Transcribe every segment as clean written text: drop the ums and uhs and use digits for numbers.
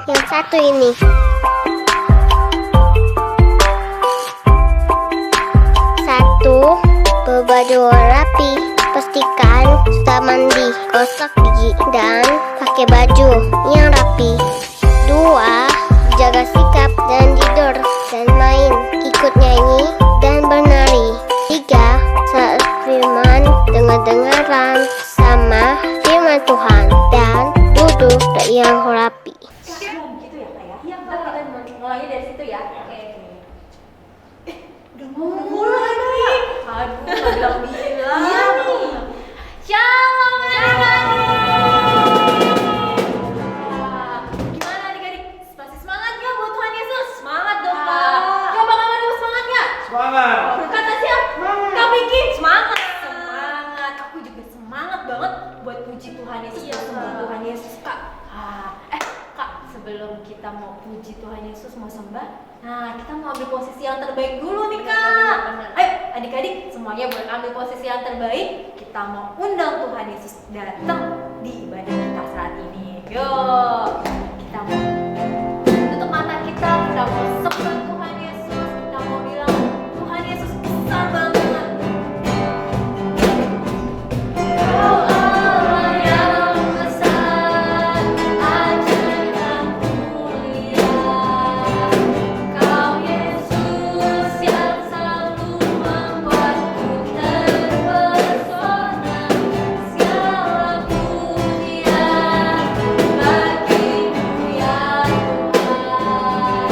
yang satu ini. Satu, berbaju rapi. Pastikan sudah mandi, gosok gigi, dan pakai baju yang rapi. Dua, jaga sikap dan tidur dan main, ikut nyanyi dan bernari. Tiga, saat firman, dengar-dengaran sama firman Tuhan dan duduk yang rapi. Gitu ya kak ya? Iya kak, kita mulai dari situ ya. Oke. Udah mau mulai nih. Aduh, nggak bilang-bilang. Iya nih. Shalom adik-adik. Gimana adik-adik? Masih semangat nggak buat Tuhan Yesus? Semangat dong kak. Coba kamu ada semangat nggak? Semangat. Kata siapa? Kak Vicky. Semangat. Semangat. Aku juga semangat banget buat puji Tuhan Yesus. Iya, sembah Tuhan Yesus kak. Kak, sebelum kita mau puji Tuhan Yesus, mau sembah, nah kita mau ambil posisi yang terbaik dulu nih kak. Ayo adik-adik semuanya boleh ambil posisi yang terbaik. Kita mau undang Tuhan Yesus datang di ibadah kita saat ini. Yuk, kita mau tutup mata kita mau sembah Tuhan Yesus. Kita mau bilang Tuhan Yesus besar banget. Oh Allah yang besar, ajaib dan mulia. Kau Yesus yang selalu membuatku terpesona. Segala pujian bagimu ya Tuhan.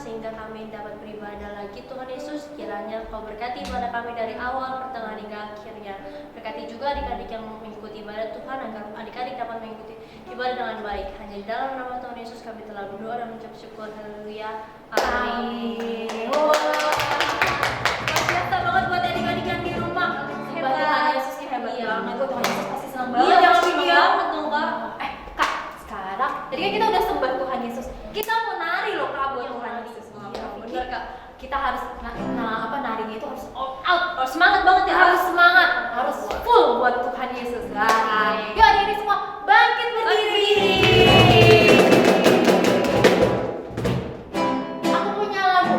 sehingga kami dapat beribadah lagi. Tuhan Yesus, kiranya Kau berkati ibadah kami dari awal, pertengahan hingga akhirnya. Berkati juga adik-adik yang mengikuti ibadah Tuhan, agar adik-adik dapat mengikuti ibadah dengan baik. Hanya di dalam nama Tuhan Yesus kami telah berdoa dan mengucap syukur. Haleluya. Amin. Luar biasa banget buat adik-adik yang di rumah. Hebat, Tuhan Yesus hebat banget. Tuhan Yesus pasti senang banget. Iya, jangan banget dong, Kak. Kak, sekarang tadi kan kita udah sembah Tuhan Yesus. Kita mau nari loh, Kak, buat Tuhan Yesus. Iya, bener, Kak. Kita harus narinya itu harus all out. Harus semangat banget ya. Harus semangat, harus full buat Tuhan Yesus. Nah, yuk adik-adik semua bangkit berdiri. Aku punya lagu.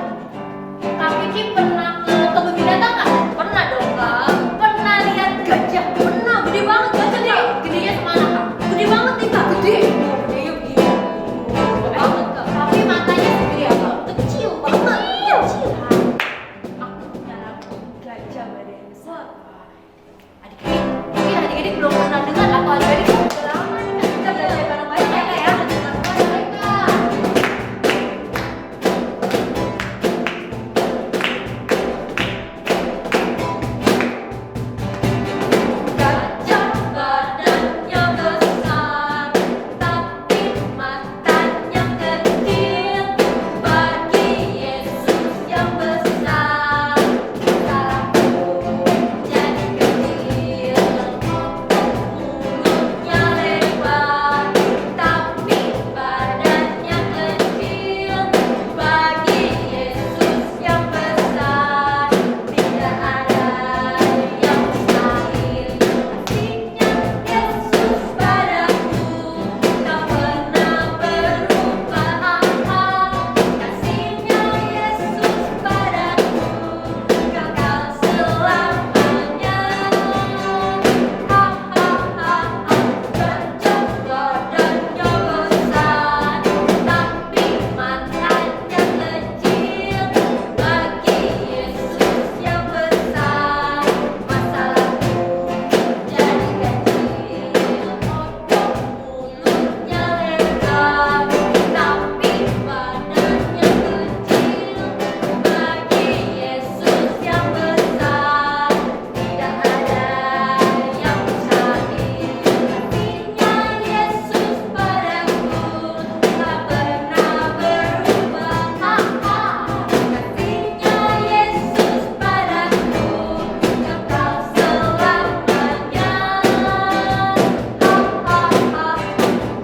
Kak Vicky pernah ke kebun binatang nggak? Pernah dong, Kak. Pernah lihat gajah? Pernah. Gede banget gajah, Kak. Gedenya semana, Kak? Gede banget nih, Kak. Gede. Gedenya begini. Gede banget, Kak. Tapi matanya segede apa? Kecil banget. Kecil. Aku punya lagu gajah badannya besar. Adik-adik, mungkin adik-adik belum pernah dengar atau adik-adik udah lama nih, Kak. Kita belajar bareng-bareng ya, Kak, ya. Baik, Kak. Gajah badannya besar, tapi matanya kecil. Bagi Yesus yang besar, salahku jadi kecil. Mulutnya lebar, tapi badannya kecil. Bagi Yesus yang besar, tidak ada yang mustahil. Kasihnya Yesus padaku, tak pernah berubah. Kasihnya Yesus padaku, kekal selamanya. Gajah badannya besar, tapi matanya kecil. Bagi Yesus yang besar, masalahku jadi kecil. Mulutnya lebar, tapi badannya kecil. Bagi Yesus yang besar, tidak ada yang mustahil. Kasihnya Yesus padaku, tak pernah berubah. Kasihnya Yesus padaku, kekal selamanya.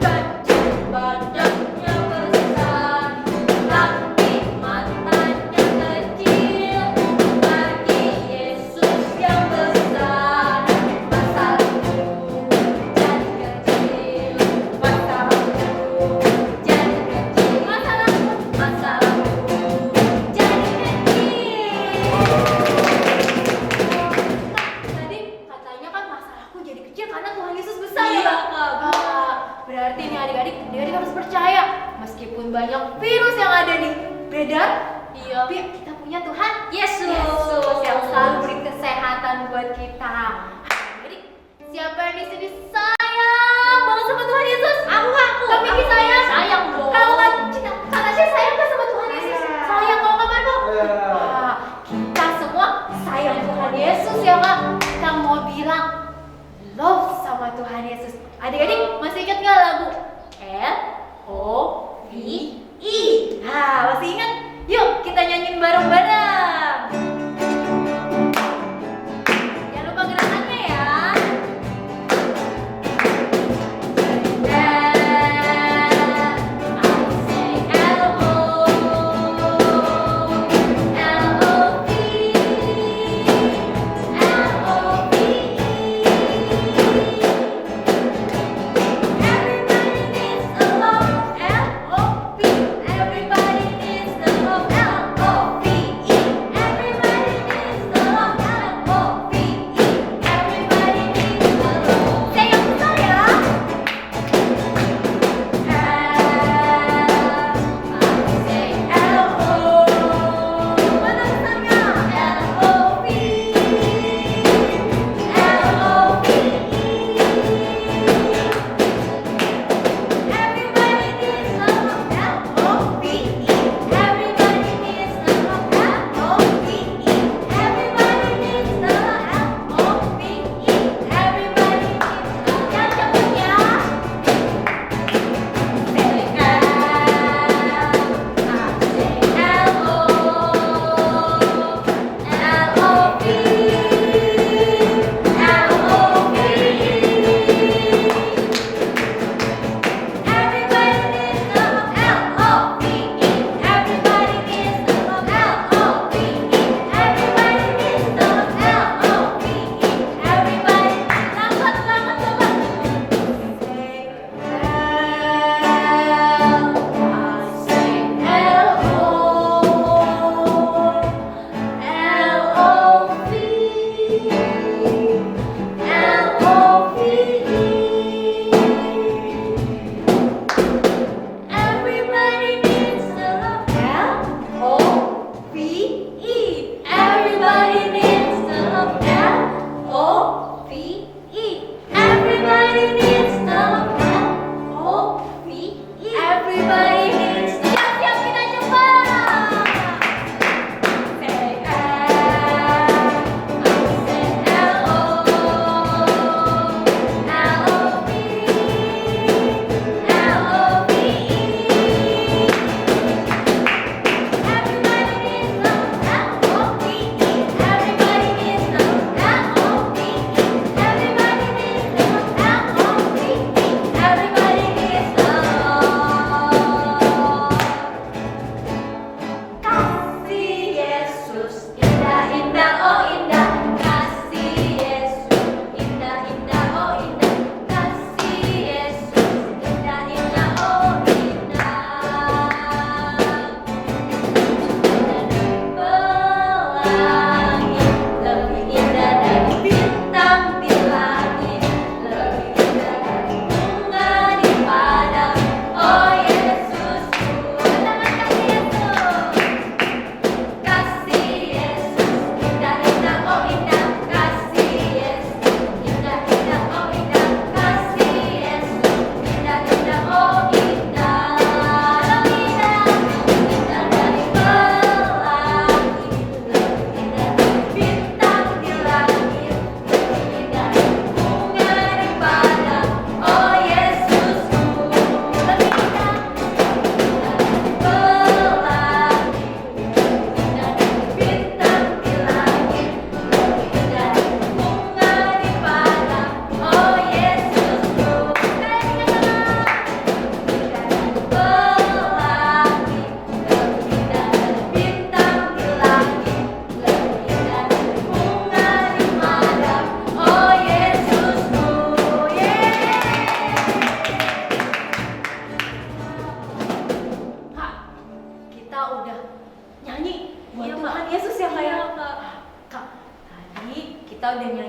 Gajah badannya besar, tapi matanya kecil. Bagi Yesus yang besar, masalahku jadi kecil. Masalahku jadi kecil. Masalahku jadi kecil. Tadi katanya kan masalahku jadi kecil karena Tuhan Yesus besar, ya, Kak? Berarti nih adik-adik harus percaya, meskipun banyak virus yang ada nih beredar, tapi kita punya Tuhan Yesus yang selalu beri kesehatan buat kita. Adik, siapa yang di sini sayang banget sama Tuhan Yesus? Aku. Kak Vicky sayang? Sayang dong. Kalau Kak Tasya sayang nggak sama Tuhan Yesus? Sayang. Kalau Kak Marco? Kita semua sayang Tuhan Yesus ya, Kak. Kita mau bilang love sama Tuhan Yesus. Adik-adik masih ingat nggak lagu LOVE? Masih ingat? Yuk kita nyanyiin bareng-bareng. Jangan lupa gerakannya ya. Everybody needs the love.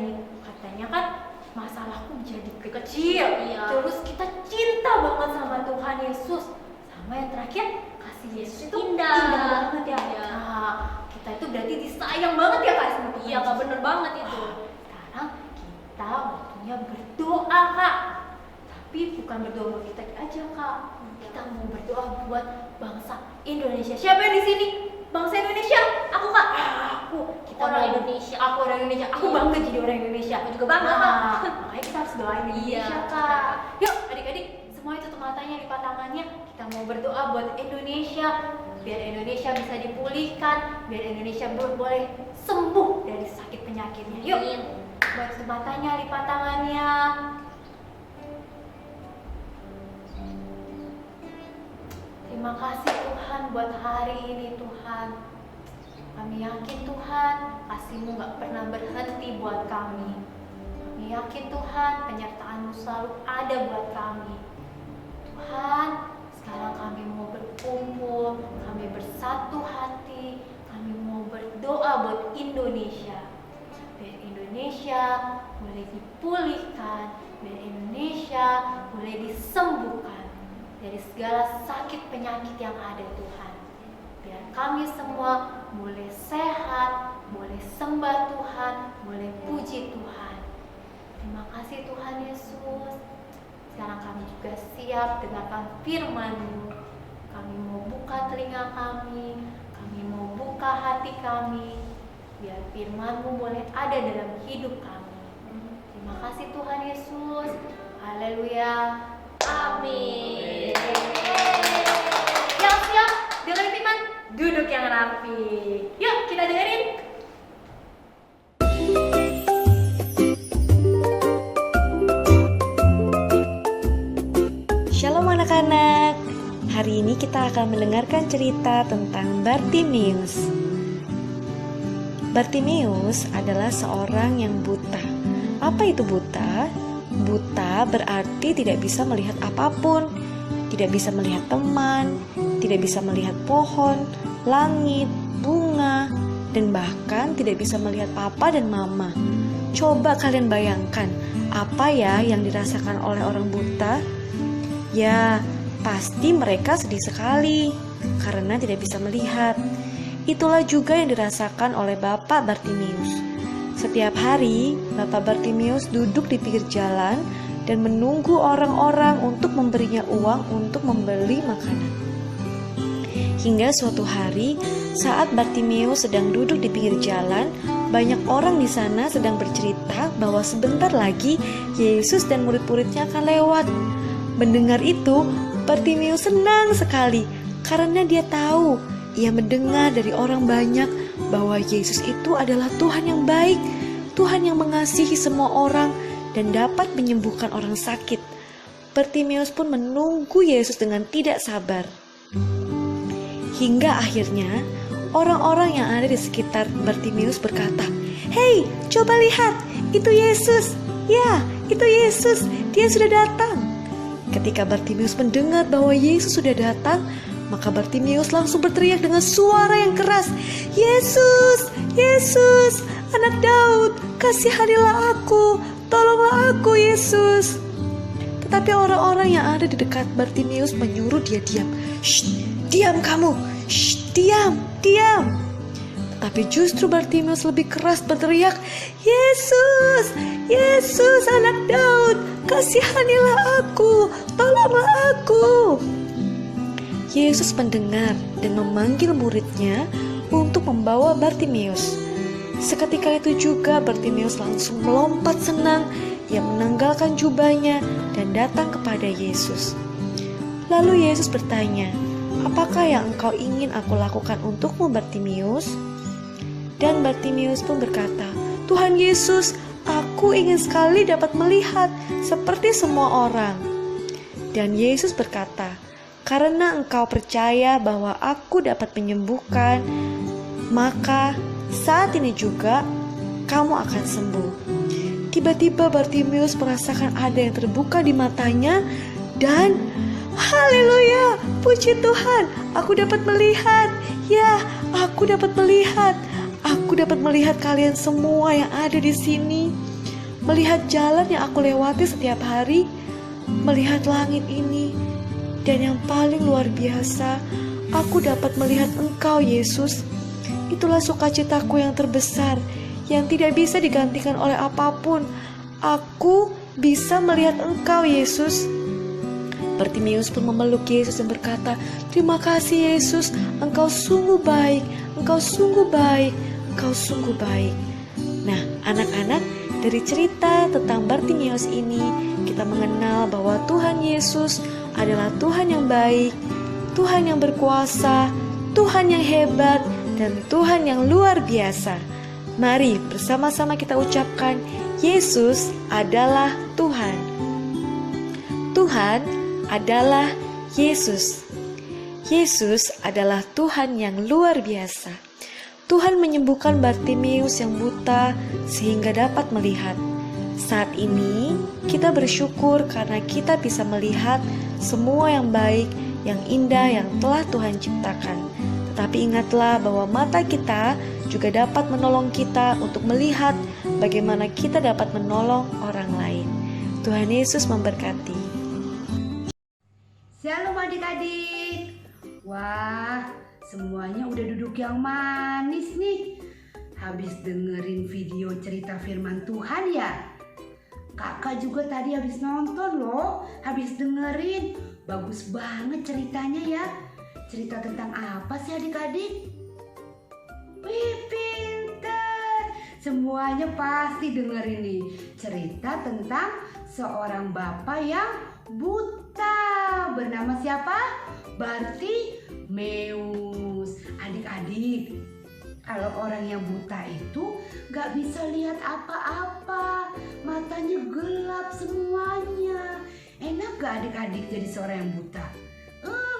nih, katanya kan masalahku jadi kecil. Iya. Terus kita cinta banget sama Tuhan Yesus. Sama yang terakhir, kasih Yesus itu Indah. banget ya. Iya. Nah, kita itu berarti disayang banget ya Kak sama Tuhan Iya Kak, Yesus. bener banget itu. Sekarang kita waktunya berdoa Kak. Tapi bukan berdoa buat kita aja Kak. Kita mau berdoa buat bangsa Indonesia. Siapa yang di sini? Bangsa Indonesia? Aku Kak. Aku. Kita Orang mau- Indonesia. Aku orang Indonesia. Aku Iya. bangga jadi orang Indonesia. Aku juga bangga, Nah, Kak. makanya kita harus doain Indonesia Iya. Kak. Yuk adik-adik, semua tutup matanya, lipat tangannya. Kita mau berdoa buat Indonesia. Biar Indonesia bisa dipulihkan. Biar Indonesia boleh sembuh dari sakit penyakitnya. Yuk. Amin. Buat tutup matanya, lipat tangannya. Terima kasih Tuhan buat hari ini Tuhan. Kami yakin Tuhan, kasih-Mu gak pernah berhenti buat kami. Kami yakin Tuhan, penyertaan-Mu selalu ada buat kami. Tuhan, sekarang kami mau berkumpul, kami bersatu hati, kami mau berdoa buat Indonesia. Biar Indonesia boleh dipulihkan, biar Indonesia boleh disembuhkan dari segala sakit penyakit yang ada Tuhan. Biar kami semua boleh sehat, boleh sembah Tuhan, boleh puji Tuhan. Terima kasih Tuhan Yesus. Sekarang kami juga siap dengarkan firman-Mu. Kami mau buka telinga kami mau buka hati kami, biar firman-Mu boleh ada dalam hidup kami. Terima kasih Tuhan Yesus. Haleluya. Amin. Yang siap dengerin firman, duduk yang rapi. Yuk kita dengerin. Shalom anak-anak. Hari ini kita akan mendengarkan cerita tentang Bartimeus. Bartimeus adalah seorang yang buta. Apa itu buta? Buta berarti tidak bisa melihat apapun, tidak bisa melihat teman, tidak bisa melihat pohon, langit, bunga, dan bahkan tidak bisa melihat papa dan mama. Coba kalian bayangkan, apa ya yang dirasakan oleh orang buta? Ya, pasti mereka sedih sekali karena tidak bisa melihat. Itulah juga yang dirasakan oleh Bapak Bartimeus. Setiap hari, Bapak Bartimeus duduk di pinggir jalan dan menunggu orang-orang untuk memberinya uang untuk membeli makanan. Hingga suatu hari, saat Bartimeus sedang duduk di pinggir jalan, banyak orang di sana sedang bercerita bahwa sebentar lagi Yesus dan murid-muridnya akan lewat. Mendengar itu, Bartimeus senang sekali karena dia tahu, ia mendengar dari orang banyak bahwa Yesus itu adalah Tuhan yang baik, Tuhan yang mengasihi semua orang dan dapat menyembuhkan orang sakit. Bartimeus pun menunggu Yesus dengan tidak sabar. Hingga akhirnya, orang-orang yang ada di sekitar Bartimeus berkata, "Hei, coba lihat, itu Yesus. Ya, itu Yesus, dia sudah datang." Ketika Bartimeus mendengar bahwa Yesus sudah datang, maka Bartimeus langsung berteriak dengan suara yang keras, "Yesus, Yesus, anak Daud, kasihanilah aku, tolonglah aku Yesus." Tetapi orang-orang yang ada di dekat Bartimeus menyuruh dia diam. "Shh, diam kamu, shh, diam, diam." Tetapi justru Bartimeus lebih keras berteriak, "Yesus, Yesus anak Daud, kasihanilah aku, tolonglah aku." Yesus mendengar dan memanggil muridnya untuk membawa Bartimeus. Seketika itu juga Bartimeus langsung melompat senang. Ia menanggalkan jubahnya dan datang kepada Yesus. Lalu Yesus bertanya, "Apakah yang engkau ingin aku lakukan untukmu, Bartimeus?" Dan Bartimeus pun berkata, "Tuhan Yesus, aku ingin sekali dapat melihat seperti semua orang." Dan Yesus berkata, "Karena engkau percaya bahwa aku dapat menyembuhkan, maka saat ini juga kamu akan sembuh." Tiba-tiba Bartimeus merasakan ada yang terbuka di matanya dan haleluya, puji Tuhan, aku dapat melihat. Ya, aku dapat melihat. Aku dapat melihat kalian semua yang ada di sini. melihat jalan yang aku lewati setiap hari, melihat langit ini, dan yang paling luar biasa, aku dapat melihat Engkau, Yesus. Itulah sukacitaku yang terbesar, yang tidak bisa digantikan oleh apapun. Aku bisa melihat Engkau, Yesus. Bartimeus pun memeluk Yesus dan berkata, "Terima kasih Yesus, Engkau sungguh baik, Engkau sungguh baik, Engkau sungguh baik." Nah, anak-anak, dari cerita tentang Bartimeus ini, kita mengenal bahwa Tuhan Yesus adalah Tuhan yang baik, Tuhan yang berkuasa, Tuhan yang hebat, dan Tuhan yang luar biasa. Mari bersama-sama kita ucapkan, Yesus adalah Tuhan. Tuhan adalah Yesus. Yesus adalah Tuhan yang luar biasa. Tuhan menyembuhkan Bartimeus yang buta sehingga dapat melihat. Saat ini kita bersyukur karena kita bisa melihat semua yang baik, yang indah yang telah Tuhan ciptakan. Tetapi ingatlah bahwa mata kita juga dapat menolong kita untuk melihat bagaimana kita dapat menolong orang lain. Tuhan Yesus memberkati. Shalom adik-adik. Wah, semuanya udah duduk yang manis nih. Habis dengerin video cerita firman Tuhan ya. Kakak juga tadi habis nonton loh, habis dengerin. Bagus banget ceritanya ya. Cerita tentang apa sih adik-adik? Wih, pinter. Semuanya pasti dengerin nih. Cerita tentang seorang bapak yang buta. Bernama siapa? Bartimeus. Adik-adik, kalau orang yang buta itu gak bisa lihat apa-apa, matanya gelap semuanya. Enak gak adik-adik jadi seorang yang buta?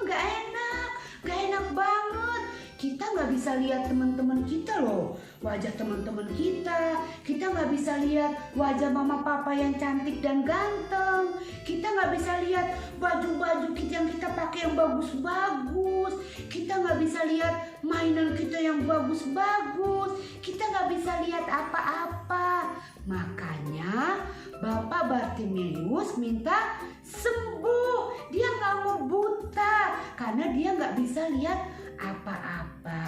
Gak enak, gak enak banget. Kita gak bisa lihat teman-teman kita loh, wajah teman-teman kita. Kita gak bisa lihat wajah mama papa yang cantik dan ganteng. Kita gak bisa lihat baju-baju kita yang kita pakai yang bagus-bagus. Kita gak bisa lihat mainan kita yang bagus-bagus. Kita gak bisa lihat apa-apa. Makanya Bapak Bartimeus minta sembuh. Dia gak mau buta karena dia gak bisa lihat apa-apa.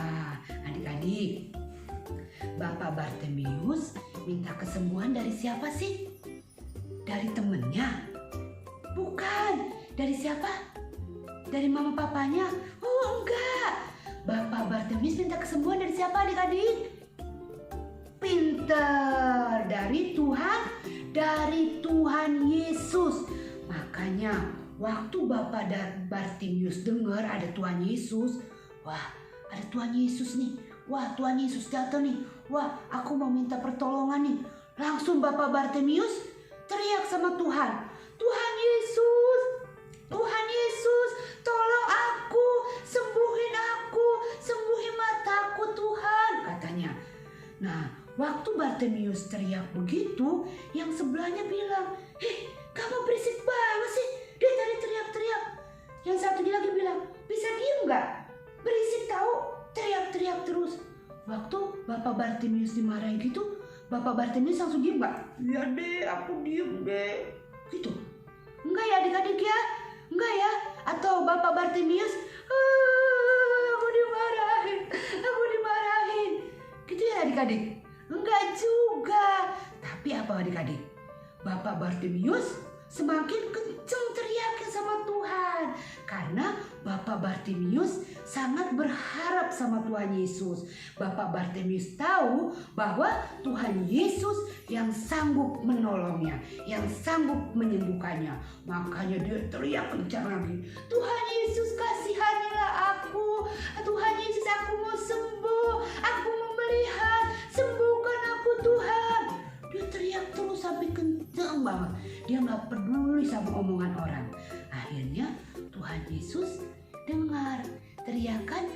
Adik-adik, Bapak Bartimeus minta kesembuhan dari siapa sih? Dari temennya? Bukan. Dari siapa? Dari mama papanya? Oh enggak. Bapak Bartimeus minta kesembuhan dari siapa adik-adik? Pinter. Dari Tuhan Yesus. Makanya waktu Bapak Bartimeus dengar ada Tuhan Yesus, wah, ada Tuhan Yesus nih. Wah, Tuhan Yesus datang nih. Wah, aku mau minta pertolongan nih. Langsung Bapak Bartimeus teriak sama Tuhan. Tuhan Yesus, Tuhan Yesus, tolong aku, sembuhin mataku Tuhan, katanya. Nah, waktu Bartimeus teriak begitu, yang sebelahnya bilang, "Hei, kamu berisik banget sih, dia tadi teriak-teriak." Yang satu lagi bilang, "Bisa diem gak? Berisik tahu, teriak-teriak terus." Waktu Bapak Bartimeus dimarahin gitu, Bapak Bartimeus langsung diem gak? "Iya deh, aku diem deh." Gitu. Enggak ya adik-adik ya? Enggak ya? Atau Bapak Bartimeus, aku dimarahin. Gitu ya adik-adik? Enggak juga. Tapi apa adik-adik? Bapak Bartimeus semakin kenceng teriaknya sama Tuhan. Karena Bapak Bartimeus sangat berharap sama Tuhan Yesus. Bapak Bartimeus tahu bahwa Tuhan Yesus yang sanggup menolongnya, yang sanggup menyembuhkannya. Makanya dia teriak kencang lagi, "Tuhan Yesus, kasihanilah aku. Tuhan Yesus, aku mau sembuh. Aku mau melihat. Sembuhkan aku Tuhan." Dia teriak terus sampai kencang banget. Dia gak peduli sama omongan orang. Akhirnya Tuhan Yesus dengar teriakan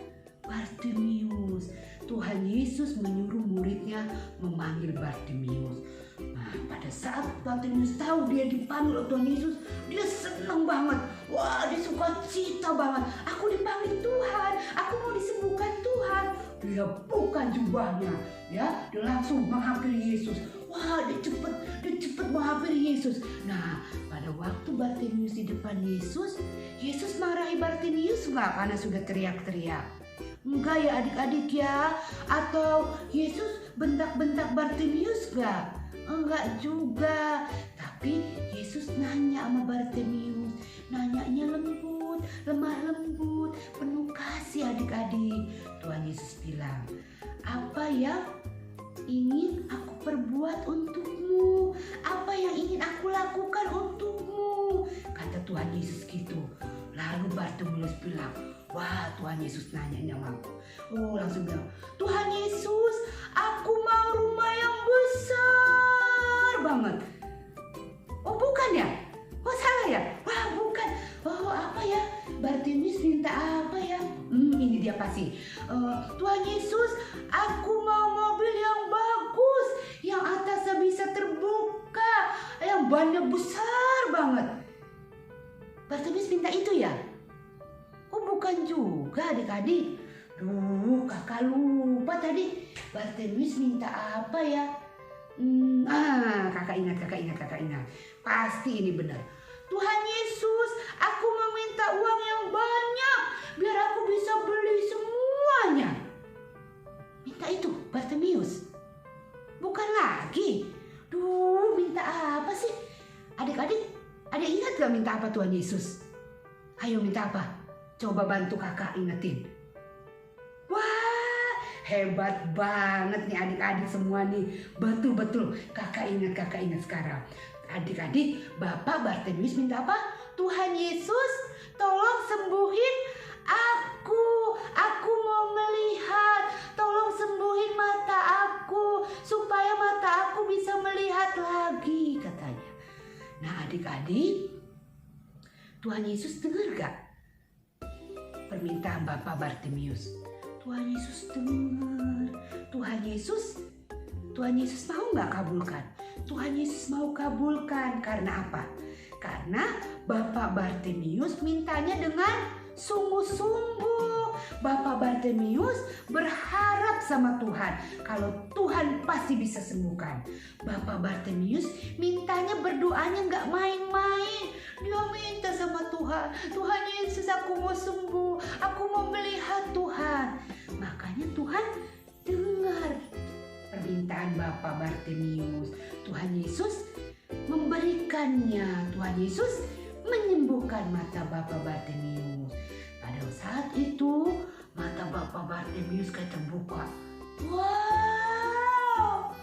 Bartimeus. Tuhan Yesus menyuruh muridnya memanggil Bartimeus. Nah, pada saat Bartimeus tahu dia dipanggil oleh Tuhan Yesus, dia senang banget. Wah, dia suka cita banget. Aku dipanggil Tuhan, aku mau disembuhkan Tuhan. Dia bukan jubahnya, ya, dia langsung menghampiri Yesus. Wah, dia cepet Yesus. Nah, pada waktu Bartimius di depan Yesus, Yesus marahi Bartimius nggak karena sudah teriak-teriak? Enggak ya adik-adik ya? Atau Yesus bentak-bentak Bartimius nggak? Enggak juga. Tapi Yesus nanya sama Bartimius, nanyanya lembut, lemah lembut, penuh kasih adik-adik. Tuhan Yesus bilang, apa yang ingin aku perbuat untukmu? Apa yang ingin aku lakukan untukmu? Kata Tuhan Yesus gitu. Lalu Bartimius bilang, wah Tuhan Yesus nanya sama aku. Oh langsung bilang, Tuhan Yesus, aku mau rumah yang besar banget. Oh bukan ya? Oh salah ya? Wah bukan. Oh apa ya? Bartimius minta apa ya? Ini dia pasti. Tuhan Yesus, aku mau mobil yang bagus, yang atasnya bisa terbuka, yang bannya besar banget. Bartimius minta itu ya? Oh bukan juga adik-adik. Duh kakak lupa tadi Bartimius minta apa ya? Kakak ingat. Pasti ini benar. Tuhan Yesus, aku meminta uang yang banyak biar aku bisa beli semuanya. Minta itu Bartimius. Bukan lagi. Duh, minta apa sih? Adik-adik, ada ingat gak minta apa Tuhan Yesus? Ayo minta apa? Coba bantu kakak ingetin. Wah, hebat banget nih adik-adik semua nih. Betul-betul kakak ingat sekarang. Adik-adik, Bapak Bartimius minta apa? Tuhan Yesus, tolong sembuhin aku. Aku mau melihat. Tolong sembuhin mata aku supaya mata aku bisa melihat lagi, katanya. Nah, adik-adik, Tuhan Yesus dengar gak permintaan Bapak Bartimius? Tuhan Yesus dengar. Tuhan Yesus mau gak kabulkan? Tuhan Yesus mau kabulkan. Karena apa? Karena Bapak Bartimius mintanya dengan sungguh-sungguh. Bapak Bartimius berharap sama Tuhan kalau Tuhan pasti bisa sembuhkan. Bapak Bartimius mintanya, berdoanya gak main-main. Dia minta sama Tuhan, Tuhan Yesus, aku mau sembuh, aku mau melihat Tuhan. Makanya Tuhan dengar permintaan Bapak Bartimius. Tuhan Yesus memberikannya. Tuhan Yesus menyembuhkan mata Bapak Bartimius. Pada saat itu mata Bapak Bartimius kayak terbuka. Wow,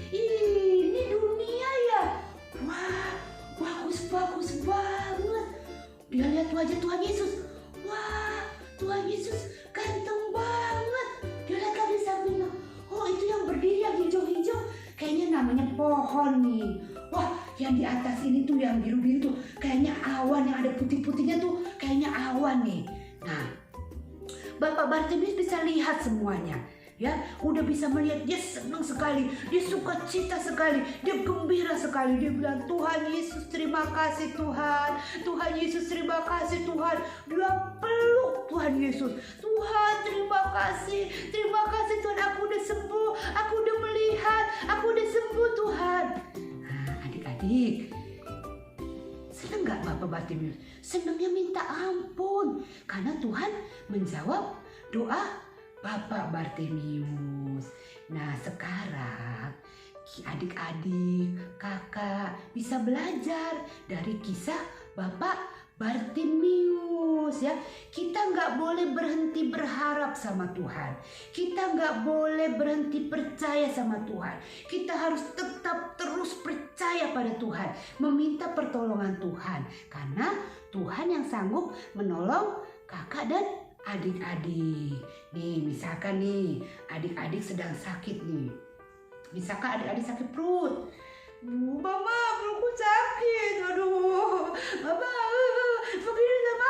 ini dunia ya. Wah, bagus banget. Dia lihat wajah Tuhan Yesus. Wah, Tuhan Yesus ganteng banget. Dia lihat lagi sampingnya. Oh, itu yang berdiri yang hijau-hijau, kayaknya namanya pohon nih. Wah, yang di atas ini tuh yang biru-biru tuh kayaknya awan, yang ada putih-putihnya tuh kayaknya awan nih. Nah, Bapak Bartimius bisa lihat semuanya. Ya, udah bisa melihat. Dia senang sekali, dia sukacita sekali, dia gembira sekali. Dia bilang, Tuhan Yesus terima kasih Tuhan, Tuhan Yesus terima kasih Tuhan. Dia peluk Tuhan Yesus. Tuhan terima kasih Tuhan, aku udah sembuh, aku udah melihat, aku udah sembuh Tuhan. Nah adik-adik, senang gak Bapak Bartimius? Senangnya minta ampun karena Tuhan menjawab doa Bapak Bartimius. Nah sekarang adik-adik, kakak bisa belajar dari kisah Bapak Bartimius ya. Kita nggak boleh berhenti berharap sama Tuhan. Kita nggak boleh berhenti percaya sama Tuhan. Kita harus tetap terus percaya pada Tuhan, meminta pertolongan Tuhan, karena Tuhan yang sanggup menolong kakak dan adik-adik. Nih misalkan nih adik-adik sedang sakit nih. Misalkan adik-adik sakit perut. Mama, perutku sakit. Aduh, Mama, begini sama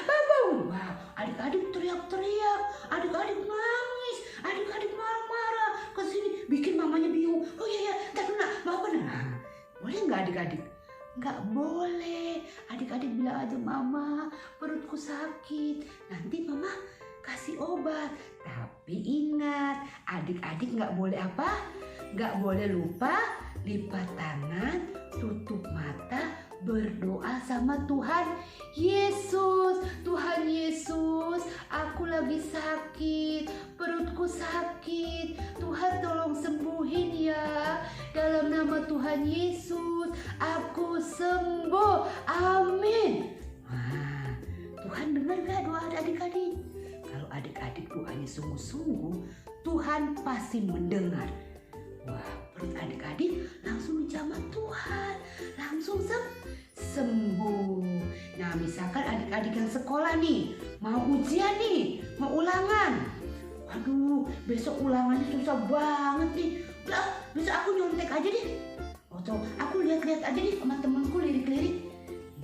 Mama. Wah, adik-adik teriak-teriak, adik-adik nangis, adik-adik marah-marah ke sini, bikin mamanya bingung. Oh iya, tak kena, Mama kena. Boleh nggak adik-adik? Nggak boleh. Adik-adik bilang aja, Mama, perutku sakit. Nanti Mama kasih obat. Tapi ingat, adik-adik nggak boleh apa? Nggak boleh lupa lipat tangan, tutup mata, berdoa sama Tuhan Yesus. Tuhan Yesus, aku lagi sakit, perutku sakit. Tuhan tolong sembuhin ya. Dalam nama Tuhan Yesus, aku sembuh. Amin. Wah, Tuhan dengar gak doa adik-adik? Kalau adik-adik doanya sungguh-sungguh, Tuhan pasti mendengar. Wah, perut adik-adik langsung dijamah Tuhan, langsung sembuh. Nah, misalkan adik-adik yang sekolah nih, mau ujian nih, mau ulangan. Waduh, besok ulangannya susah banget nih. Udah, besok aku nyontek aja deh. Atau aku lihat-lihat aja deh sama temanku lirik-lirik.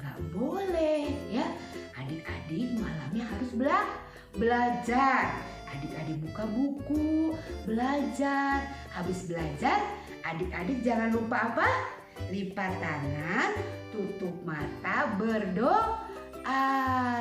Nggak boleh ya. Adik-adik malamnya harus belajar. Adik-adik buka buku, belajar. Habis belajar, adik-adik jangan lupa apa? Lipat tangan, tutup mata, berdoa.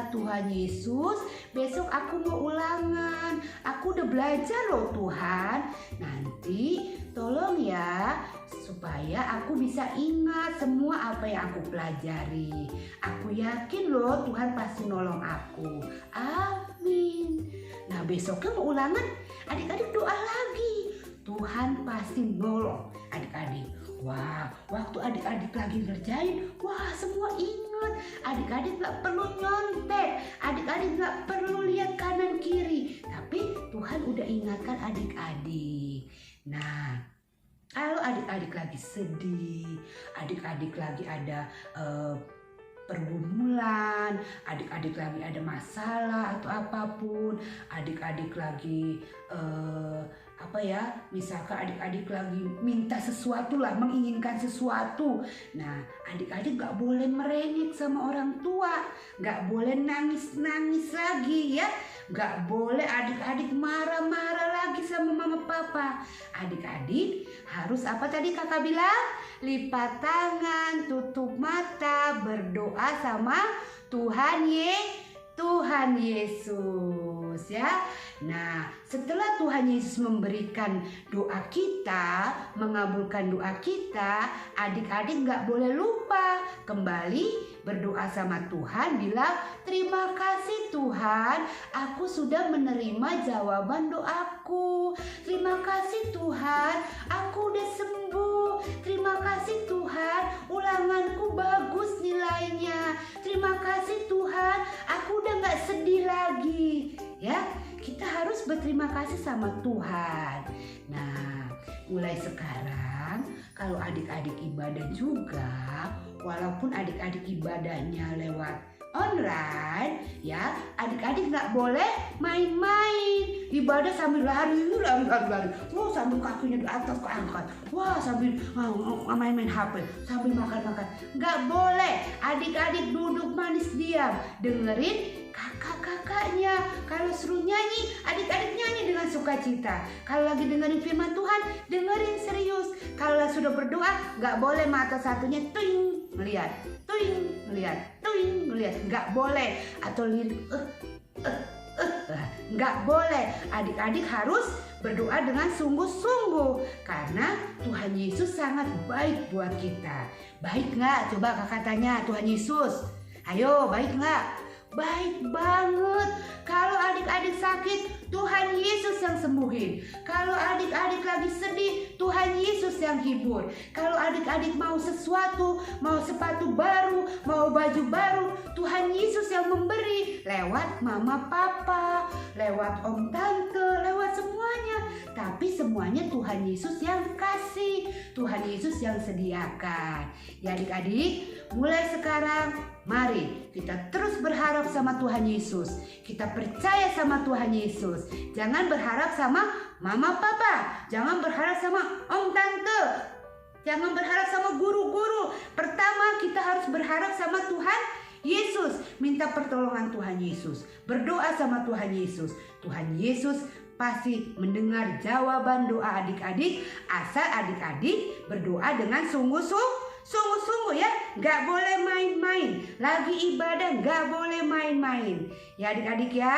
Tuhan Yesus, besok aku mau ulangan. Aku udah belajar loh Tuhan. Nanti tolong ya, supaya aku bisa ingat semua apa yang aku pelajari. Aku yakin loh Tuhan pasti nolong aku. Amin. Nah, besoknya mau ulangan, adik-adik doa lagi. Tuhan pasti nolong adik-adik. Wah, waktu adik-adik lagi ngerjain, wah semua ingat. Adik-adik gak perlu nyontek, adik-adik gak perlu lihat kanan kiri. Tapi Tuhan udah ingatkan adik-adik. Nah, kalau adik-adik lagi sedih, adik-adik lagi ada pergumulan, adik-adik lagi ada masalah atau apapun, adik-adik lagi misalkan adik-adik lagi minta sesuatu lah, menginginkan sesuatu. Nah, adik-adik gak boleh merengek sama orang tua, gak boleh nangis-nangis lagi ya, gak boleh adik-adik marah-marah lagi sama mama papa. Adik-adik harus apa tadi kakak bilang? Lipat tangan, tutup mata, berdoa sama Tuhan Yesus ya. Nah, setelah Tuhan Yesus memberikan doa kita, mengabulkan doa kita, adik-adik gak boleh lupa kembali berdoa sama Tuhan, bilang terima kasih Tuhan, aku sudah menerima jawaban doaku. Terima kasih Tuhan, aku udah sembuh. Terima kasih Tuhan, ulanganku bagus nilainya. Terima kasih Tuhan, aku udah gak sedih lagi. Ya, kita harus berterima kasih sama Tuhan. Nah, mulai sekarang kalau adik-adik ibadah juga, walaupun adik-adik ibadahnya lewat online, ya adik-adik nggak boleh main-main. Ibadah sambil lari. Wah, sambil kakinya di atas keangkat. Wah, sambil main-main HP, sambil makan-makan. Nggak boleh. Adik-adik duduk manis diam, dengerin kakak-kakaknya. Kalau suruh nyanyi, adik-adik nyanyi dengan sukacita. Kalau lagi dengerin firman Tuhan, dengerin serius. Kalau sudah berdoa, nggak boleh mata satunya tuing melihat, tuing melihat, tuing melihat. Nggak boleh. Atau lirik nggak boleh. Adik-adik harus berdoa dengan sungguh-sungguh, karena Tuhan Yesus sangat baik buat kita. Baik nggak? Coba kakak tanya Tuhan Yesus. Ayo, baik nggak? Baik banget. Kalau adik-adik sakit, Tuhan Yesus yang sembuhin. Kalau adik-adik lagi sedih, Tuhan Yesus yang hibur. Kalau adik-adik mau sesuatu, mau sepatu baru, mau baju baru, Tuhan Yesus yang memberi. Lewat mama papa, lewat om tante, lewat semuanya. Tapi semuanya Tuhan Yesus yang kasih, Tuhan Yesus yang sediakan. Ya adik-adik, mulai sekarang mari kita terus berharap sama Tuhan Yesus. Kita percaya sama Tuhan Yesus. Jangan berharap sama mama papa, jangan berharap sama om tante, jangan berharap sama guru-guru. Pertama kita harus berharap sama Tuhan Yesus. Minta pertolongan Tuhan Yesus, berdoa sama Tuhan Yesus. Tuhan Yesus pasti mendengar jawaban doa adik-adik, asal adik-adik berdoa dengan sungguh-sungguh ya. Gak boleh main-main. Lagi ibadah gak boleh main-main. Ya adik-adik ya.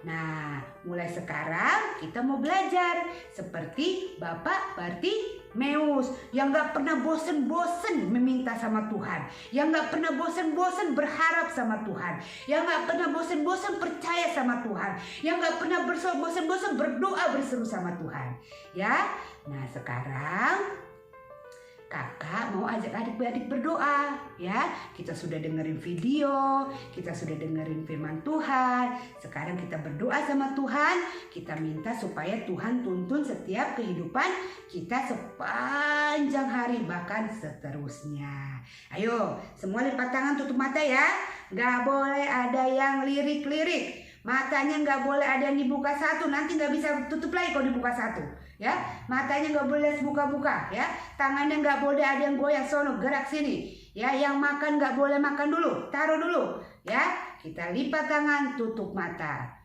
Nah, mulai sekarang kita mau belajar seperti Bapak Barti Meus yang gak pernah bosen-bosen meminta sama Tuhan, yang gak pernah bosen-bosen berharap sama Tuhan, yang gak pernah bosen-bosen percaya sama Tuhan, yang gak pernah bosen-bosen berdoa berseru sama Tuhan. Ya, nah sekarang kakak mau ajak adik-adik berdoa ya. Kita sudah dengerin video, kita sudah dengerin firman Tuhan. Sekarang kita berdoa sama Tuhan. Kita minta supaya Tuhan tuntun setiap kehidupan kita sepanjang hari bahkan seterusnya. Ayo, semua lipat tangan, tutup mata ya. Gak boleh ada yang lirik-lirik. Matanya nggak boleh ada yang dibuka satu, nanti nggak bisa tutup lagi kalau dibuka satu, ya. Matanya nggak boleh buka-buka, ya. Tangannya nggak boleh ada yang goyang sono, gerak sini, ya. Yang makan nggak boleh makan dulu, taruh dulu, ya. Kita lipat tangan, tutup mata.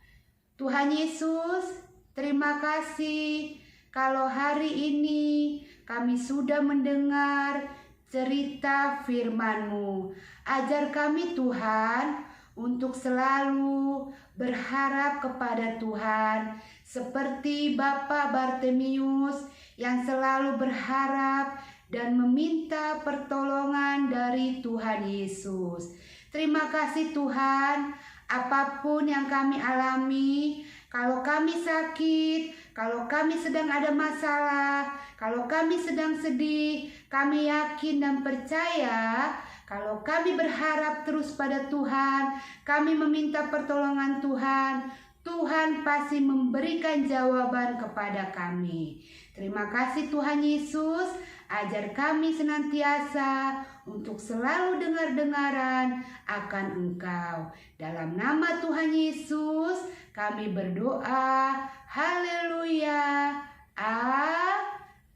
Tuhan Yesus, terima kasih kalau hari ini kami sudah mendengar cerita firman-Mu. Ajar kami Tuhan untuk selalu berharap kepada Tuhan seperti Bapak Bartimius yang selalu berharap dan meminta pertolongan dari Tuhan Yesus. Terima kasih Tuhan, apapun yang kami alami, kalau kami sakit, kalau kami sedang ada masalah, kalau kami sedang sedih, kami yakin dan percaya kalau kami berharap terus pada Tuhan, kami meminta pertolongan Tuhan, Tuhan pasti memberikan jawaban kepada kami. Terima kasih Tuhan Yesus, ajar kami senantiasa untuk selalu dengar-dengaran akan Engkau. Dalam nama Tuhan Yesus, kami berdoa. Haleluya.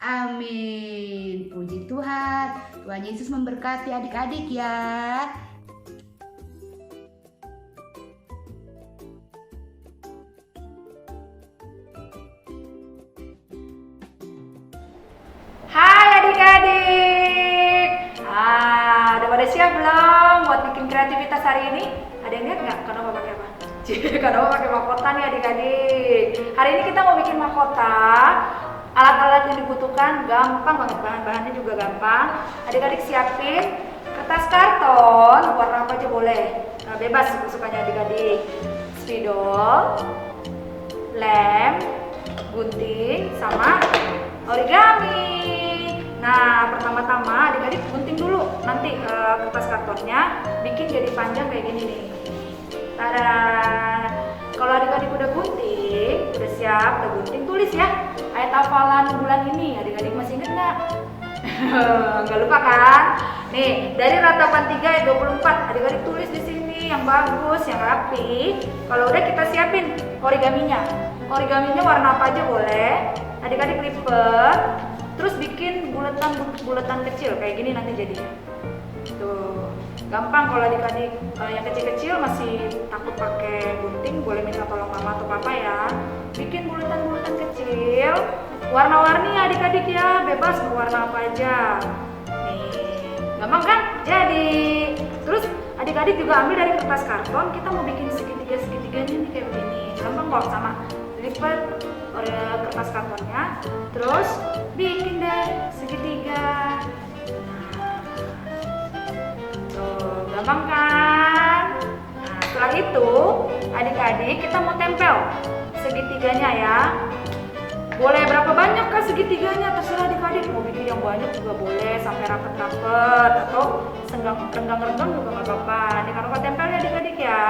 Amin. Puji Tuhan. Tuhan Yesus memberkati adik-adik ya. Hai adik-adik. Udah pada siap belum buat bikin kreativitas hari ini? Ada yang lihat nggak? Kenapa pakai apa? Kenapa pakai mahkota nih adik-adik? Hari ini kita mau bikin mahkota. Alat-alat yang dibutuhkan gampang banget, bahan-bahannya juga gampang. Adik-adik siapin kertas karton, warna apa aja boleh. Nah, bebas suka-sukanya adik-adik. Spidol, lem, gunting, sama origami. Nah, pertama-tama adik-adik gunting dulu. Nanti kertas kartonnya bikin jadi panjang kayak gini nih. Tada! Kalau adik-adik udah gunting, udah siap, udah gunting, tulis ya ayat hafalan bulan ini. Adik-adik masih inget nggak? Nggak lupa kan? Nih, dari ratapan 3 ayat 24, adik-adik tulis di sini yang bagus, yang rapi. Kalau udah kita siapin origaminya. Origaminya warna apa aja boleh. Adik-adik lipat, terus bikin buletan kecil kayak gini nanti jadinya. Tuh, gampang. Kalau adik-adik yang kecil-kecil masih takut pakai gunting, boleh minta tolong mama atau papa ya. Bikin bulatan-bulatan kecil, warna-warni adik-adik ya, bebas berwarna apa aja. Nih, gampang kan? Jadi, terus adik-adik juga ambil dari kertas karton, kita mau bikin segitiga-segitiganya nih kayak begini. Gampang kok, sama lipat kertas kartonnya, terus bikin deh segitiga. Gampang kan? Nah, setelah itu adik-adik kita mau tempel segitiganya ya. Boleh berapa banyak kah segitiganya? Terserah adik-adik, mau bikin yang banyak juga boleh, sampai rapet-rapet atau renggang-renggang juga nggak apa-apa. Nih kalau tempelnya adik-adik ya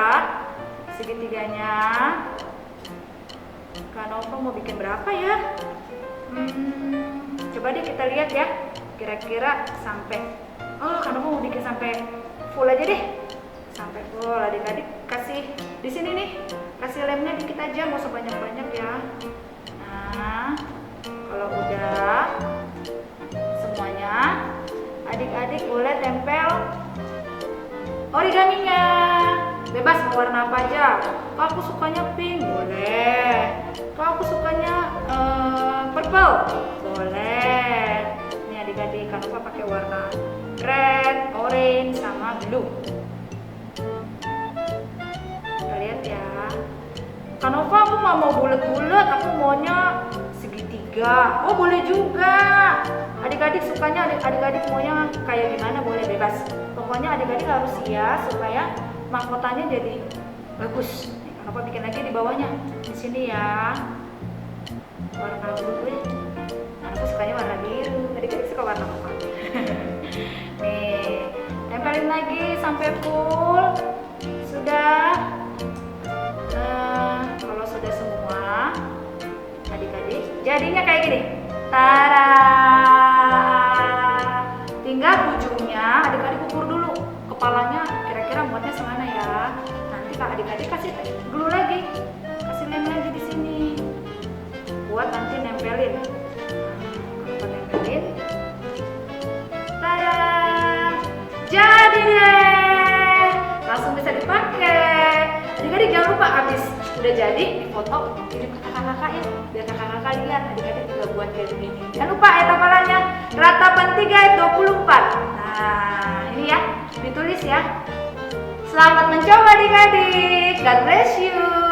segitiganya. Kak Nova mau bikin berapa ya? Coba deh kita lihat ya, kira-kira sampai. Oh, Kak Nova mau bikin sampai full aja deh, sampai full. Adik-adik kasih di sini nih, kasih lemnya dikit aja, nggak usah banyak-banyak ya. Nah, kalau udah semuanya, adik-adik boleh tempel origaminya. Bebas mau warna apa aja. Kalau aku sukanya pink, boleh. Kalau aku sukanya purple, boleh. Ini adik-adik kan lupa pakai warna red, orange, sama blue. Kita lihat ya. Kanova aku mau bulat-bulat, aku maunya segitiga. tiga. Oh boleh juga. Adik-adik sukanya adik-adik maunya kayak gimana boleh bebas. Pokoknya adik-adik harus hias supaya mahkotanya jadi bagus. Nih, Kakak bikin lagi di bawahnya. Di sini ya. Warna biru. Aku sukanya warna biru. Adik-adik suka warna apa? Nih, tempelin lagi sampai full. Sudah. Kalau sudah semua, adik-adik, jadinya kayak gini. Tada! Tinggal ujungnya adik-adik ukur dulu. Kepalanya kira-kira muatnya semana ya. Nanti Kak adik-adik kasih glue lagi. Kasih lem lagi di sini. Buat nanti nempelin. Kalau nempelin. Tada! Jadi deh. Langsung bisa dipakai. Adik-adik jangan lupa habis udah jadi difoto kirim ke kakak-kakak ya, biar kakak-kakak lihat adik-adik juga buat kayak begini. Jangan lupa hafalannya ratapan 3 ayat 24. Nah ini ya ditulis ya. Selamat mencoba adik-adik. God bless you.